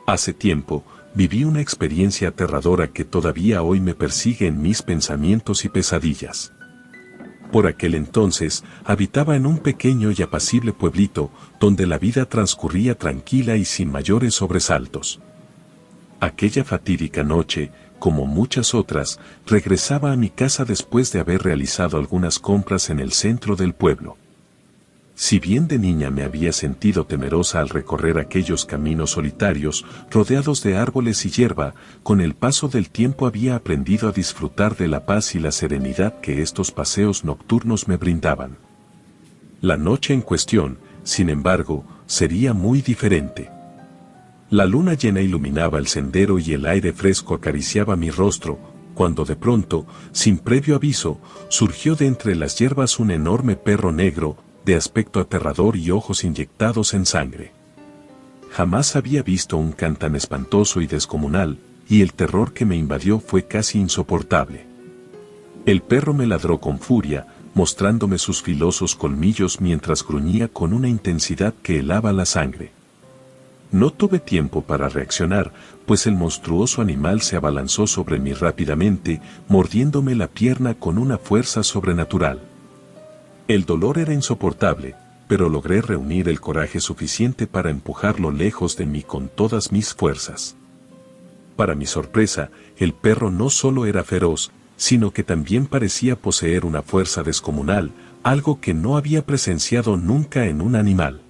Hace tiempo, viví una experiencia aterradora que todavía hoy me persigue en mis pensamientos y pesadillas. Por aquel entonces, habitaba en un pequeño y apacible pueblito, donde la vida transcurría tranquila y sin mayores sobresaltos. Aquella fatídica noche, como muchas otras, regresaba a mi casa después de haber realizado algunas compras en el centro del pueblo. Si bien de niña me había sentido temerosa al recorrer aquellos caminos solitarios, rodeados de árboles y hierba, con el paso del tiempo había aprendido a disfrutar de la paz y la serenidad que estos paseos nocturnos me brindaban. La noche en cuestión, sin embargo, sería muy diferente. La luna llena iluminaba el sendero y el aire fresco acariciaba mi rostro, cuando de pronto, sin previo aviso, surgió de entre las hierbas un enorme perro negro, de aspecto aterrador y ojos inyectados en sangre. Jamás había visto un can tan espantoso y descomunal, y el terror que me invadió fue casi insoportable. El perro me ladró con furia, mostrándome sus filosos colmillos mientras gruñía con una intensidad que helaba la sangre. No tuve tiempo para reaccionar, pues el monstruoso animal se abalanzó sobre mí rápidamente, mordiéndome la pierna con una fuerza sobrenatural. El dolor era insoportable, pero logré reunir el coraje suficiente para empujarlo lejos de mí con todas mis fuerzas. Para mi sorpresa, el perro no solo era feroz, sino que también parecía poseer una fuerza descomunal, algo que no había presenciado nunca en un animal.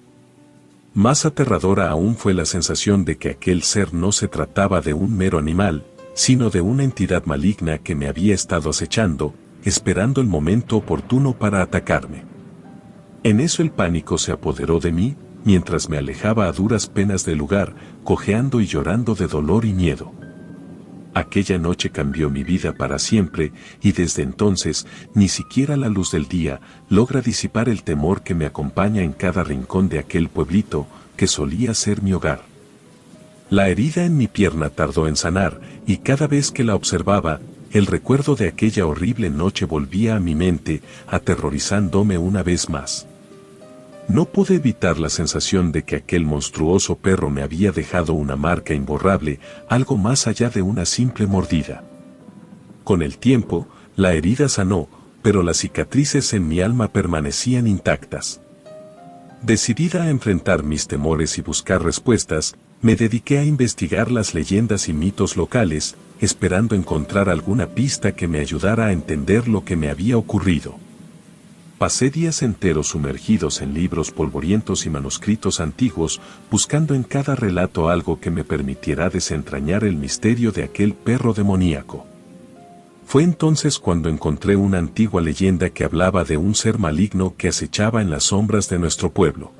Más aterradora aún fue la sensación de que aquel ser no se trataba de un mero animal, sino de una entidad maligna que me había estado acechando, esperando el momento oportuno para atacarme. En eso el pánico se apoderó de mí, mientras me alejaba a duras penas del lugar, cojeando y llorando de dolor y miedo. Aquella noche cambió mi vida para siempre, y desde entonces, ni siquiera la luz del día logra disipar el temor que me acompaña en cada rincón de aquel pueblito, que solía ser mi hogar. La herida en mi pierna tardó en sanar, y cada vez que la observaba, el recuerdo de aquella horrible noche volvía a mi mente, aterrorizándome una vez más. No pude evitar la sensación de que aquel monstruoso perro me había dejado una marca imborrable, algo más allá de una simple mordida. Con el tiempo, la herida sanó, pero las cicatrices en mi alma permanecían intactas. Decidida a enfrentar mis temores y buscar respuestas, me dediqué a investigar las leyendas y mitos locales, esperando encontrar alguna pista que me ayudara a entender lo que me había ocurrido. Pasé días enteros sumergidos en libros polvorientos y manuscritos antiguos, buscando en cada relato algo que me permitiera desentrañar el misterio de aquel perro demoníaco. Fue entonces cuando encontré una antigua leyenda que hablaba de un ser maligno que acechaba en las sombras de nuestro pueblo.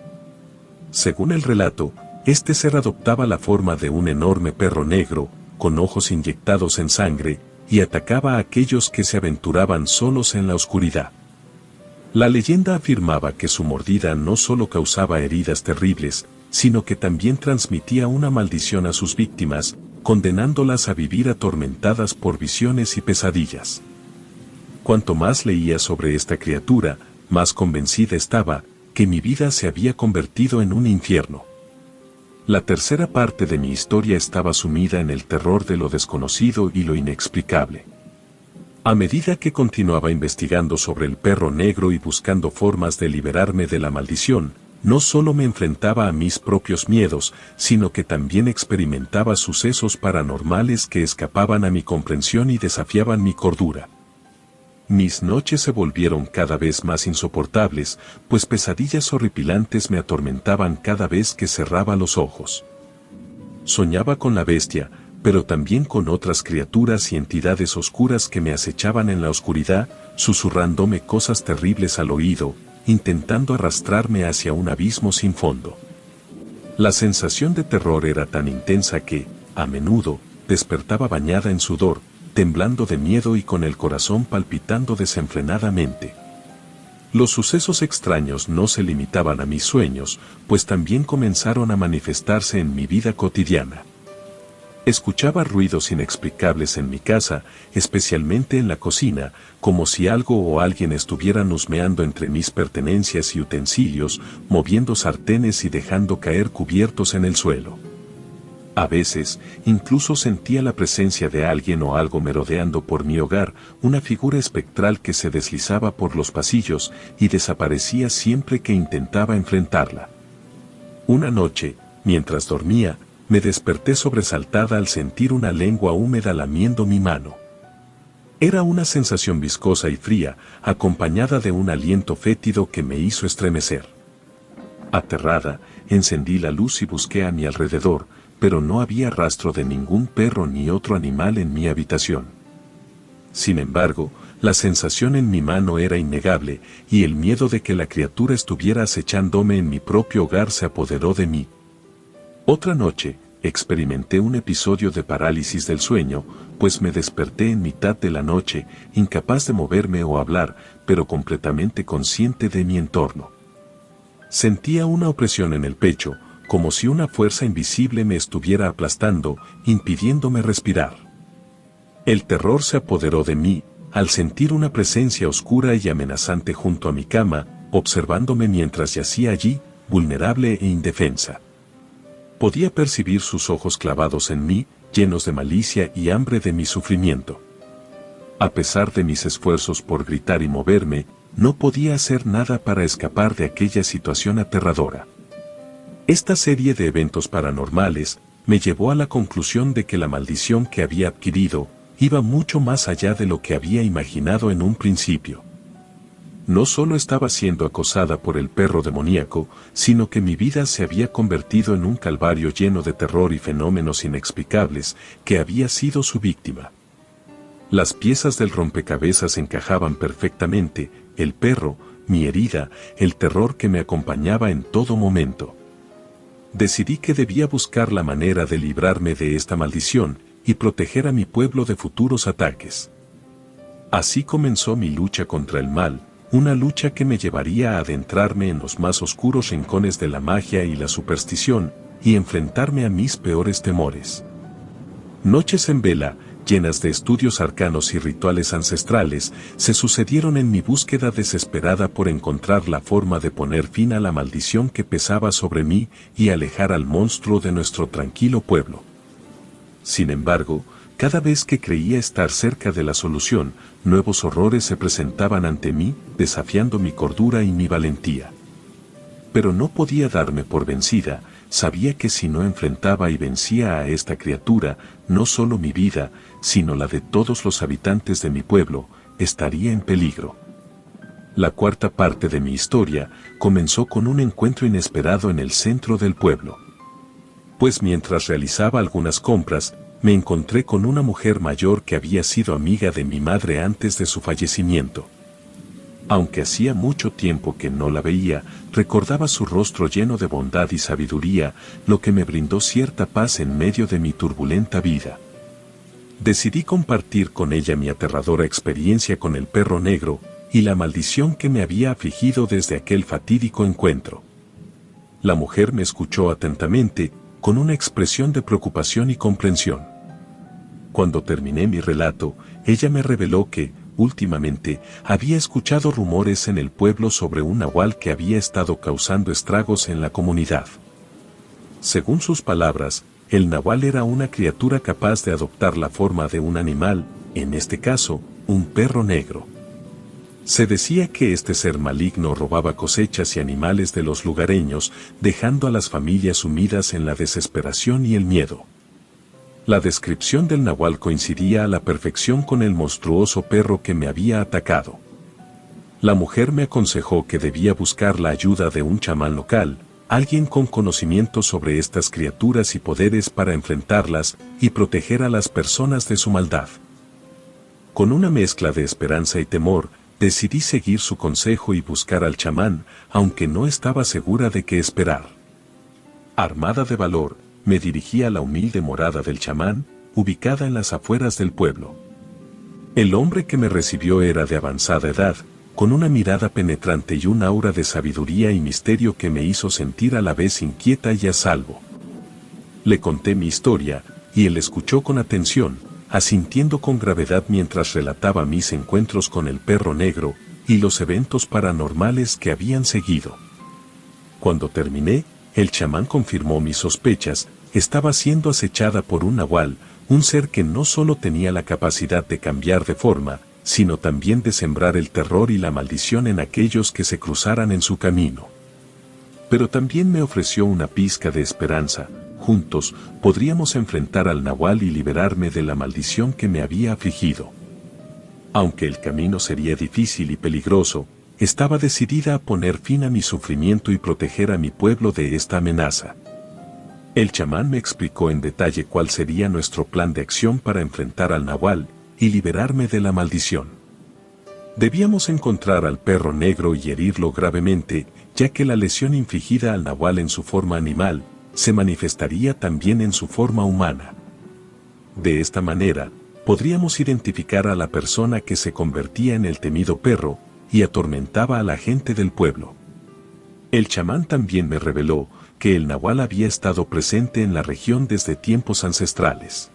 Según el relato, este ser adoptaba la forma de un enorme perro negro, con ojos inyectados en sangre, y atacaba a aquellos que se aventuraban solos en la oscuridad. La leyenda afirmaba que su mordida no solo causaba heridas terribles, sino que también transmitía una maldición a sus víctimas, condenándolas a vivir atormentadas por visiones y pesadillas. Cuanto más leía sobre esta criatura, más convencida estaba que mi vida se había convertido en un infierno. La tercera parte de mi historia estaba sumida en el terror de lo desconocido y lo inexplicable. A medida que continuaba investigando sobre el perro negro y buscando formas de liberarme de la maldición, no solo me enfrentaba a mis propios miedos, sino que también experimentaba sucesos paranormales que escapaban a mi comprensión y desafiaban mi cordura. Mis noches se volvieron cada vez más insoportables, pues pesadillas horripilantes me atormentaban cada vez que cerraba los ojos. Soñaba con la bestia, pero también con otras criaturas y entidades oscuras que me acechaban en la oscuridad, susurrándome cosas terribles al oído, intentando arrastrarme hacia un abismo sin fondo. La sensación de terror era tan intensa que, a menudo, despertaba bañada en sudor, temblando de miedo y con el corazón palpitando desenfrenadamente. Los sucesos extraños no se limitaban a mis sueños, pues también comenzaron a manifestarse en mi vida cotidiana. Escuchaba ruidos inexplicables en mi casa, especialmente en la cocina, como si algo o alguien estuvieran husmeando entre mis pertenencias y utensilios, moviendo sartenes y dejando caer cubiertos en el suelo. A veces, incluso sentía la presencia de alguien o algo merodeando por mi hogar, una figura espectral que se deslizaba por los pasillos y desaparecía siempre que intentaba enfrentarla. Una noche, mientras dormía, me desperté sobresaltada al sentir una lengua húmeda lamiendo mi mano. Era una sensación viscosa y fría, acompañada de un aliento fétido que me hizo estremecer. Aterrada, encendí la luz y busqué a mi alrededor, pero no había rastro de ningún perro ni otro animal en mi habitación. Sin embargo, la sensación en mi mano era innegable, y el miedo de que la criatura estuviera acechándome en mi propio hogar se apoderó de mí. Otra noche, experimenté un episodio de parálisis del sueño, pues me desperté en mitad de la noche, incapaz de moverme o hablar, pero completamente consciente de mi entorno. Sentía una opresión en el pecho, como si una fuerza invisible me estuviera aplastando, impidiéndome respirar. El terror se apoderó de mí, al sentir una presencia oscura y amenazante junto a mi cama, observándome mientras yacía allí, vulnerable e indefensa. Podía percibir sus ojos clavados en mí, llenos de malicia y hambre de mi sufrimiento. A pesar de mis esfuerzos por gritar y moverme, no podía hacer nada para escapar de aquella situación aterradora. Esta serie de eventos paranormales me llevó a la conclusión de que la maldición que había adquirido iba mucho más allá de lo que había imaginado en un principio. No solo estaba siendo acosada por el perro demoníaco, sino que mi vida se había convertido en un calvario lleno de terror y fenómenos inexplicables que había sido su víctima. Las piezas del rompecabezas encajaban perfectamente, el perro, mi herida, el terror que me acompañaba en todo momento. Decidí que debía buscar la manera de librarme de esta maldición y proteger a mi pueblo de futuros ataques. Así comenzó mi lucha contra el mal, una lucha que me llevaría a adentrarme en los más oscuros rincones de la magia y la superstición, y enfrentarme a mis peores temores. Noches en vela, llenas de estudios arcanos y rituales ancestrales, se sucedieron en mi búsqueda desesperada por encontrar la forma de poner fin a la maldición que pesaba sobre mí y alejar al monstruo de nuestro tranquilo pueblo. Sin embargo, cada vez que creía estar cerca de la solución, nuevos horrores se presentaban ante mí, desafiando mi cordura y mi valentía. Pero no podía darme por vencida. Sabía que si no enfrentaba y vencía a esta criatura, no solo mi vida, sino la de todos los habitantes de mi pueblo, estaría en peligro. La cuarta parte de mi historia comenzó con un encuentro inesperado en el centro del pueblo. Pues mientras realizaba algunas compras, me encontré con una mujer mayor que había sido amiga de mi madre antes de su fallecimiento. Aunque hacía mucho tiempo que no la veía, recordaba su rostro lleno de bondad y sabiduría, lo que me brindó cierta paz en medio de mi turbulenta vida. Decidí compartir con ella mi aterradora experiencia con el perro negro y la maldición que me había afligido desde aquel fatídico encuentro. La mujer me escuchó atentamente, con una expresión de preocupación y comprensión. Cuando terminé mi relato, ella me reveló que, últimamente, había escuchado rumores en el pueblo sobre un nahual que había estado causando estragos en la comunidad. Según sus palabras, el nahual era una criatura capaz de adoptar la forma de un animal, en este caso, un perro negro. Se decía que este ser maligno robaba cosechas y animales de los lugareños, dejando a las familias sumidas en la desesperación y el miedo. La descripción del nahual coincidía a la perfección con el monstruoso perro que me había atacado. La mujer me aconsejó que debía buscar la ayuda de un chamán local, alguien con conocimiento sobre estas criaturas y poderes para enfrentarlas y proteger a las personas de su maldad. Con una mezcla de esperanza y temor, decidí seguir su consejo y buscar al chamán, aunque no estaba segura de qué esperar. Armada de valor, me dirigí a la humilde morada del chamán, ubicada en las afueras del pueblo. El hombre que me recibió era de avanzada edad, con una mirada penetrante y un aura de sabiduría y misterio que me hizo sentir a la vez inquieta y a salvo. Le conté mi historia, y él escuchó con atención, asintiendo con gravedad mientras relataba mis encuentros con el perro negro y los eventos paranormales que habían seguido. Cuando terminé, el chamán confirmó mis sospechas, estaba siendo acechada por un nahual, un ser que no solo tenía la capacidad de cambiar de forma, sino también de sembrar el terror y la maldición en aquellos que se cruzaran en su camino. Pero también me ofreció una pizca de esperanza. Juntos podríamos enfrentar al nahual y liberarme de la maldición que me había afligido. Aunque el camino sería difícil y peligroso, estaba decidida a poner fin a mi sufrimiento y proteger a mi pueblo de esta amenaza. El chamán me explicó en detalle cuál sería nuestro plan de acción para enfrentar al nahual y liberarme de la maldición. Debíamos encontrar al perro negro y herirlo gravemente, ya que la lesión infligida al nahual en su forma animal se manifestaría también en su forma humana. De esta manera, podríamos identificar a la persona que se convertía en el temido perro y atormentaba a la gente del pueblo. El chamán también me reveló que el nahual había estado presente en la región desde tiempos ancestrales.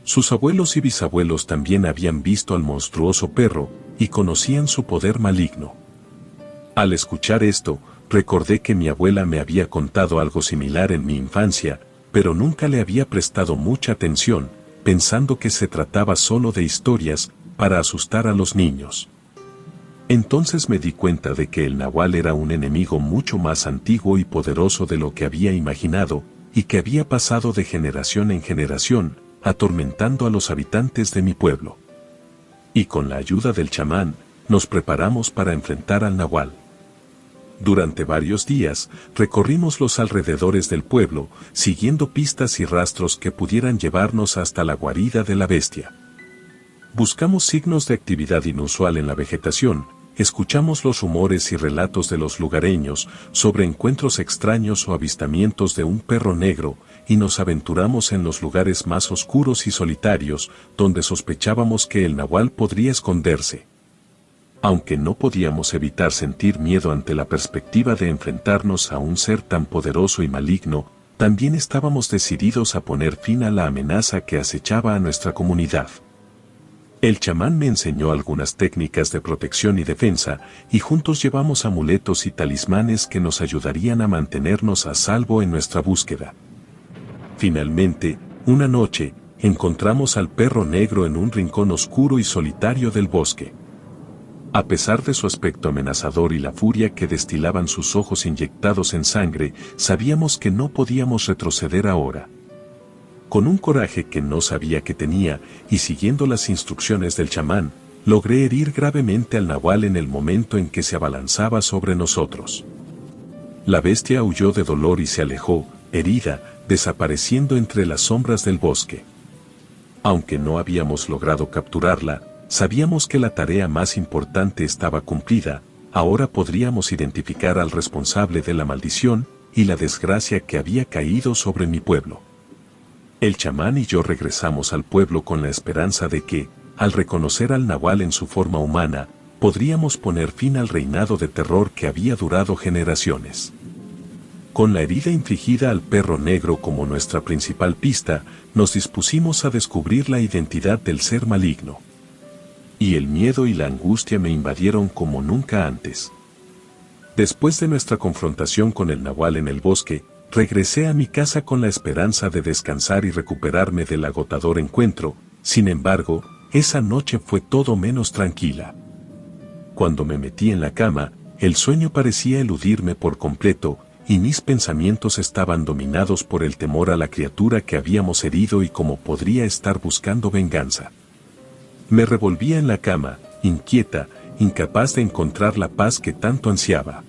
Sus abuelos y bisabuelos también habían visto al monstruoso perro y conocían su poder maligno. Al escuchar esto, recordé que mi abuela me había contado algo similar en mi infancia, pero nunca le había prestado mucha atención, pensando que se trataba solo de historias para asustar a los niños. Entonces me di cuenta de que el nahual era un enemigo mucho más antiguo y poderoso de lo que había imaginado, y que había pasado de generación en generación, atormentando a los habitantes de mi pueblo. Y con la ayuda del chamán, nos preparamos para enfrentar al nahual. Durante varios días, recorrimos los alrededores del pueblo, siguiendo pistas y rastros que pudieran llevarnos hasta la guarida de la bestia. Buscamos signos de actividad inusual en la vegetación, escuchamos los rumores y relatos de los lugareños sobre encuentros extraños o avistamientos de un perro negro, y nos aventuramos en los lugares más oscuros y solitarios, donde sospechábamos que el nahual podría esconderse. Aunque no podíamos evitar sentir miedo ante la perspectiva de enfrentarnos a un ser tan poderoso y maligno, también estábamos decididos a poner fin a la amenaza que acechaba a nuestra comunidad. El chamán me enseñó algunas técnicas de protección y defensa, y juntos llevamos amuletos y talismanes que nos ayudarían a mantenernos a salvo en nuestra búsqueda. Finalmente, una noche, encontramos al perro negro en un rincón oscuro y solitario del bosque. A pesar de su aspecto amenazador y la furia que destilaban sus ojos inyectados en sangre, sabíamos que no podíamos retroceder ahora. Con un coraje que no sabía que tenía, y siguiendo las instrucciones del chamán, logré herir gravemente al nahual en el momento en que se abalanzaba sobre nosotros. La bestia huyó de dolor y se alejó, herida, desapareciendo entre las sombras del bosque. Aunque no habíamos logrado capturarla, sabíamos que la tarea más importante estaba cumplida. Ahora podríamos identificar al responsable de la maldición y la desgracia que había caído sobre mi pueblo. El chamán y yo regresamos al pueblo con la esperanza de que, al reconocer al nahual en su forma humana, podríamos poner fin al reinado de terror que había durado generaciones. Con la herida infligida al perro negro como nuestra principal pista, nos dispusimos a descubrir la identidad del ser maligno. Y el miedo y la angustia me invadieron como nunca antes. Después de nuestra confrontación con el nahual en el bosque, regresé a mi casa con la esperanza de descansar y recuperarme del agotador encuentro. Sin embargo, esa noche fue todo menos tranquila. Cuando me metí en la cama, el sueño parecía eludirme por completo, y mis pensamientos estaban dominados por el temor a la criatura que habíamos herido y cómo podría estar buscando venganza. Me revolvía en la cama, inquieta, incapaz de encontrar la paz que tanto ansiaba.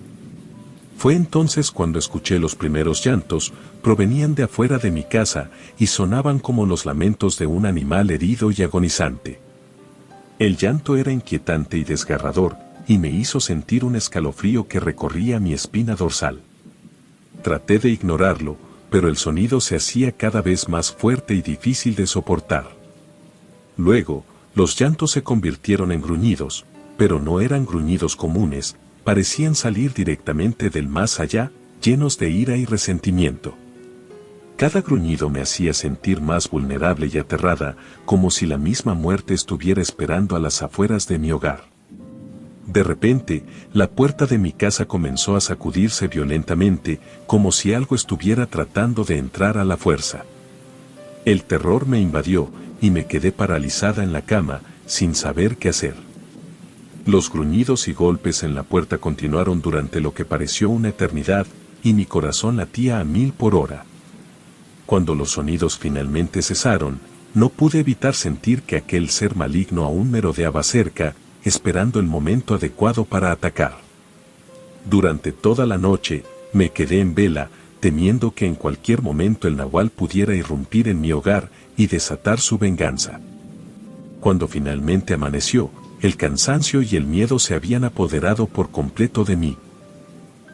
Fue entonces cuando escuché los primeros llantos. Provenían de afuera de mi casa y sonaban como los lamentos de un animal herido y agonizante. El llanto era inquietante y desgarrador, y me hizo sentir un escalofrío que recorría mi espina dorsal. Traté de ignorarlo, pero el sonido se hacía cada vez más fuerte y difícil de soportar. Luego, los llantos se convirtieron en gruñidos, pero no eran gruñidos comunes, parecían salir directamente del más allá, llenos de ira y resentimiento. Cada gruñido me hacía sentir más vulnerable y aterrada, como si la misma muerte estuviera esperando a las afueras de mi hogar. De repente, la puerta de mi casa comenzó a sacudirse violentamente, como si algo estuviera tratando de entrar a la fuerza. El terror me invadió, y me quedé paralizada en la cama, sin saber qué hacer. Los gruñidos y golpes en la puerta continuaron durante lo que pareció una eternidad, y mi corazón latía a 1000 por hora. Cuando los sonidos finalmente cesaron, no pude evitar sentir que aquel ser maligno aún merodeaba cerca, esperando el momento adecuado para atacar. Durante toda la noche, me quedé en vela, temiendo que en cualquier momento el nahual pudiera irrumpir en mi hogar y desatar su venganza. Cuando finalmente amaneció, el cansancio y el miedo se habían apoderado por completo de mí.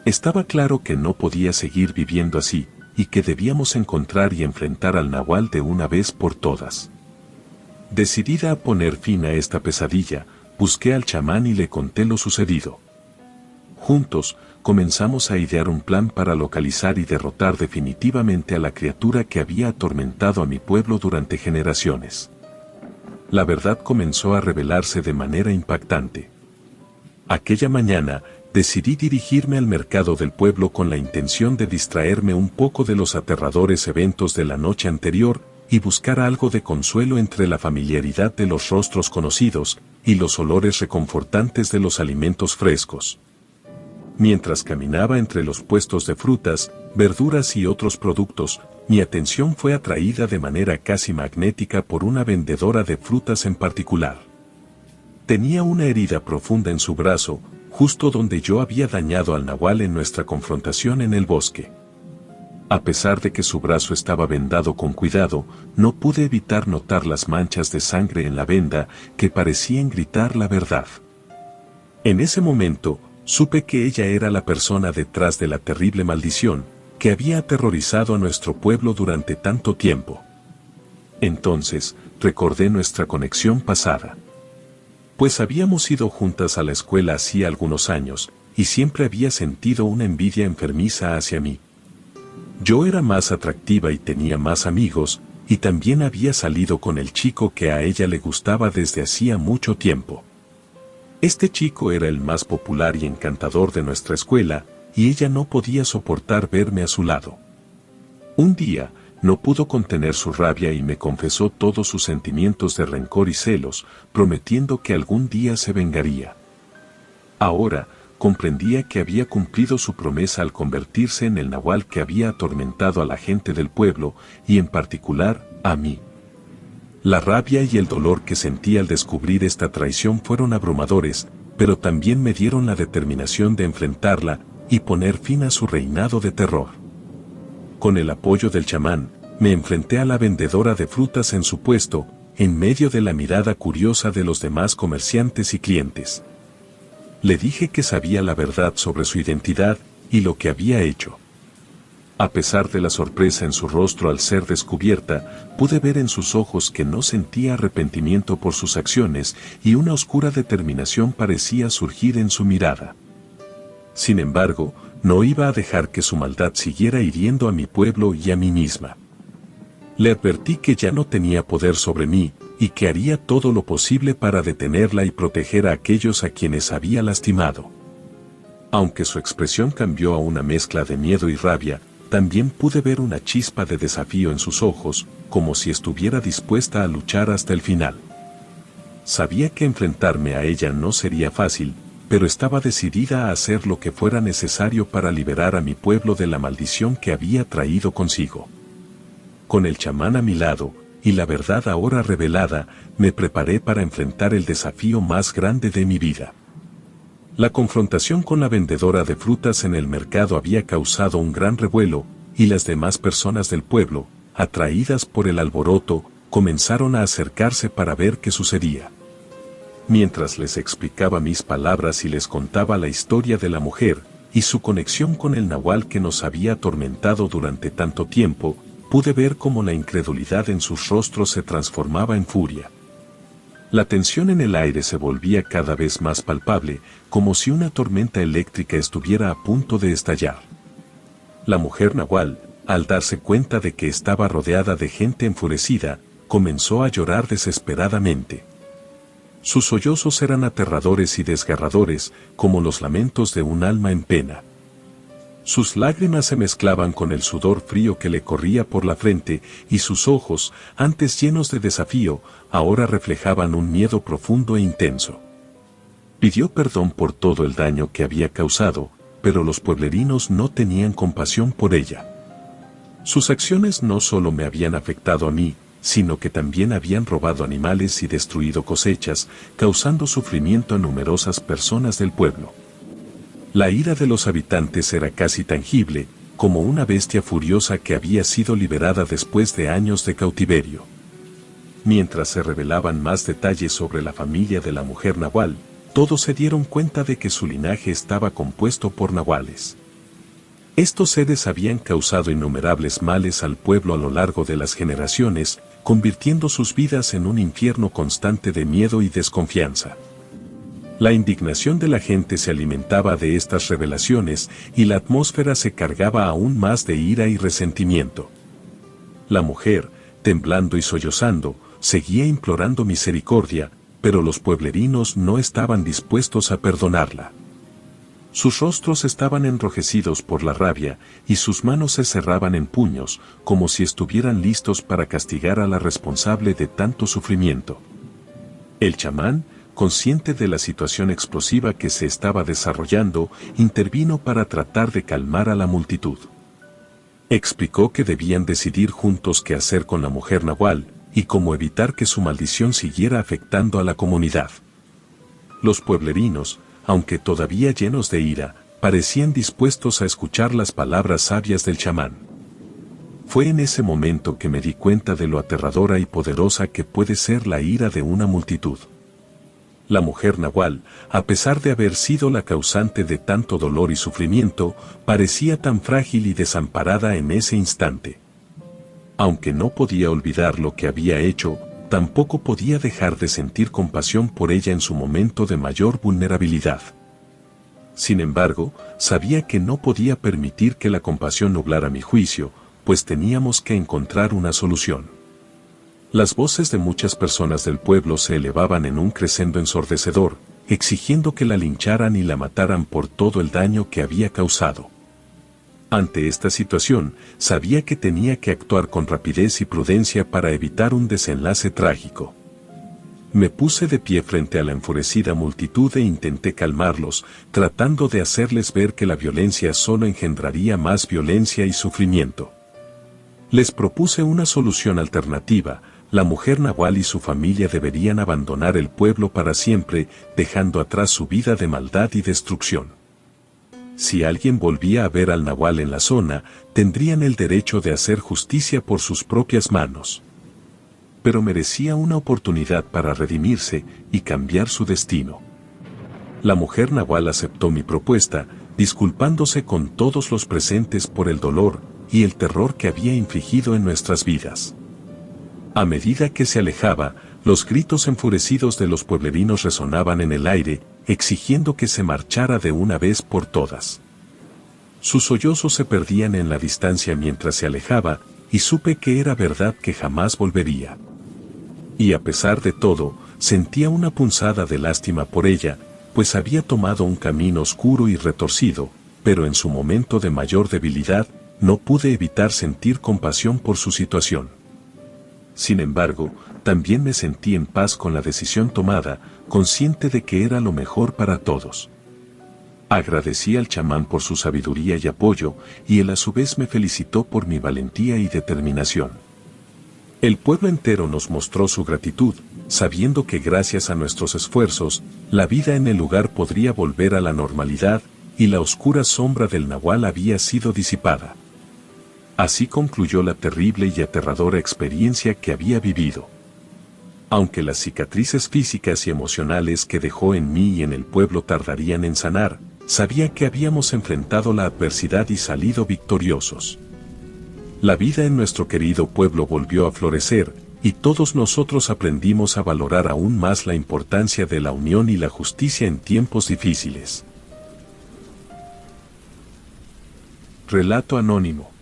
Estaba claro que no podía seguir viviendo así, y que debíamos encontrar y enfrentar al nahual de una vez por todas. Decidida a poner fin a esta pesadilla, busqué al chamán y le conté lo sucedido. Juntos, comenzamos a idear un plan para localizar y derrotar definitivamente a la criatura que había atormentado a mi pueblo durante generaciones. La verdad comenzó a revelarse de manera impactante. Aquella mañana, decidí dirigirme al mercado del pueblo con la intención de distraerme un poco de los aterradores eventos de la noche anterior y buscar algo de consuelo entre la familiaridad de los rostros conocidos y los olores reconfortantes de los alimentos frescos. Mientras caminaba entre los puestos de frutas, verduras y otros productos, mi atención fue atraída de manera casi magnética por una vendedora de frutas en particular. Tenía una herida profunda en su brazo, justo donde yo había dañado al nahual en nuestra confrontación en el bosque. A pesar de que su brazo estaba vendado con cuidado, no pude evitar notar las manchas de sangre en la venda que parecían gritar la verdad. En ese momento, supe que ella era la persona detrás de la terrible maldición que había aterrorizado a nuestro pueblo durante tanto tiempo. Entonces, recordé nuestra conexión pasada. Pues habíamos ido juntas a la escuela hacía algunos años, y siempre había sentido una envidia enfermiza hacia mí. Yo era más atractiva y tenía más amigos, y también había salido con el chico que a ella le gustaba desde hacía mucho tiempo. Este chico era el más popular y encantador de nuestra escuela, y ella no podía soportar verme a su lado. Un día, no pudo contener su rabia y me confesó todos sus sentimientos de rencor y celos, prometiendo que algún día se vengaría. Ahora, comprendía que había cumplido su promesa al convertirse en el nahual que había atormentado a la gente del pueblo, y en particular, a mí. La rabia y el dolor que sentí al descubrir esta traición fueron abrumadores, pero también me dieron la determinación de enfrentarla y poner fin a su reinado de terror. Con el apoyo del chamán, me enfrenté a la vendedora de frutas en su puesto, en medio de la mirada curiosa de los demás comerciantes y clientes. Le dije que sabía la verdad sobre su identidad y lo que había hecho. A pesar de la sorpresa en su rostro al ser descubierta, pude ver en sus ojos que no sentía arrepentimiento por sus acciones y una oscura determinación parecía surgir en su mirada. Sin embargo, no iba a dejar que su maldad siguiera hiriendo a mi pueblo y a mí misma. Le advertí que ya no tenía poder sobre mí, y que haría todo lo posible para detenerla y proteger a aquellos a quienes había lastimado. Aunque su expresión cambió a una mezcla de miedo y rabia, también pude ver una chispa de desafío en sus ojos, como si estuviera dispuesta a luchar hasta el final. Sabía que enfrentarme a ella no sería fácil, pero estaba decidida a hacer lo que fuera necesario para liberar a mi pueblo de la maldición que había traído consigo. Con el chamán a mi lado, y la verdad ahora revelada, me preparé para enfrentar el desafío más grande de mi vida. La confrontación con la vendedora de frutas en el mercado había causado un gran revuelo, y las demás personas del pueblo, atraídas por el alboroto, comenzaron a acercarse para ver qué sucedía. Mientras les explicaba mis palabras y les contaba la historia de la mujer, y su conexión con el nahual que nos había atormentado durante tanto tiempo, pude ver cómo la incredulidad en sus rostros se transformaba en furia. La tensión en el aire se volvía cada vez más palpable, como si una tormenta eléctrica estuviera a punto de estallar. La mujer nahual, al darse cuenta de que estaba rodeada de gente enfurecida, comenzó a llorar desesperadamente. Sus sollozos eran aterradores y desgarradores, como los lamentos de un alma en pena. Sus lágrimas se mezclaban con el sudor frío que le corría por la frente, y sus ojos, antes llenos de desafío, ahora reflejaban un miedo profundo e intenso. Pidió perdón por todo el daño que había causado, pero los pueblerinos no tenían compasión por ella. Sus acciones no solo me habían afectado a mí, sino que también habían robado animales y destruido cosechas, causando sufrimiento a numerosas personas del pueblo. La ira de los habitantes era casi tangible, como una bestia furiosa que había sido liberada después de años de cautiverio. Mientras se revelaban más detalles sobre la familia de la mujer nahual, todos se dieron cuenta de que su linaje estaba compuesto por nahuales. Estos seres habían causado innumerables males al pueblo a lo largo de las generaciones, convirtiendo sus vidas en un infierno constante de miedo y desconfianza. La indignación de la gente se alimentaba de estas revelaciones y la atmósfera se cargaba aún más de ira y resentimiento. La mujer, temblando y sollozando, seguía implorando misericordia, pero los pueblerinos no estaban dispuestos a perdonarla. Sus rostros estaban enrojecidos por la rabia, y sus manos se cerraban en puños, como si estuvieran listos para castigar a la responsable de tanto sufrimiento. El chamán, consciente de la situación explosiva que se estaba desarrollando, intervino para tratar de calmar a la multitud. Explicó que debían decidir juntos qué hacer con la mujer nahual, y cómo evitar que su maldición siguiera afectando a la comunidad. Los pueblerinos, aunque todavía llenos de ira, parecían dispuestos a escuchar las palabras sabias del chamán. Fue en ese momento que me di cuenta de lo aterradora y poderosa que puede ser la ira de una multitud. La mujer nahual, a pesar de haber sido la causante de tanto dolor y sufrimiento, parecía tan frágil y desamparada en ese instante. Aunque no podía olvidar lo que había hecho, tampoco podía dejar de sentir compasión por ella en su momento de mayor vulnerabilidad. Sin embargo, sabía que no podía permitir que la compasión nublara mi juicio, pues teníamos que encontrar una solución. Las voces de muchas personas del pueblo se elevaban en un crescendo ensordecedor, exigiendo que la lincharan y la mataran por todo el daño que había causado. Ante esta situación, sabía que tenía que actuar con rapidez y prudencia para evitar un desenlace trágico. Me puse de pie frente a la enfurecida multitud e intenté calmarlos, tratando de hacerles ver que la violencia solo engendraría más violencia y sufrimiento. Les propuse una solución alternativa: la mujer nahual y su familia deberían abandonar el pueblo para siempre, dejando atrás su vida de maldad y destrucción. Si alguien volvía a ver al nahual en la zona, tendrían el derecho de hacer justicia por sus propias manos. Pero merecía una oportunidad para redimirse y cambiar su destino. La mujer nahual aceptó mi propuesta, disculpándose con todos los presentes por el dolor y el terror que había infligido en nuestras vidas. A medida que se alejaba, los gritos enfurecidos de los pueblerinos resonaban en el aire, exigiendo que se marchara de una vez por todas. Sus sollozos se perdían en la distancia mientras se alejaba, y supe que era verdad que jamás volvería. Y a pesar de todo, sentía una punzada de lástima por ella, pues había tomado un camino oscuro y retorcido, pero en su momento de mayor debilidad, no pude evitar sentir compasión por su situación. Sin embargo, también me sentí en paz con la decisión tomada, consciente de que era lo mejor para todos. Agradecí al chamán por su sabiduría y apoyo, y él a su vez me felicitó por mi valentía y determinación. El pueblo entero nos mostró su gratitud, sabiendo que gracias a nuestros esfuerzos, la vida en el lugar podría volver a la normalidad, y la oscura sombra del nahual había sido disipada. Así concluyó la terrible y aterradora experiencia que había vivido. Aunque las cicatrices físicas y emocionales que dejó en mí y en el pueblo tardarían en sanar, sabía que habíamos enfrentado la adversidad y salido victoriosos. La vida en nuestro querido pueblo volvió a florecer, y todos nosotros aprendimos a valorar aún más la importancia de la unión y la justicia en tiempos difíciles. Relato anónimo.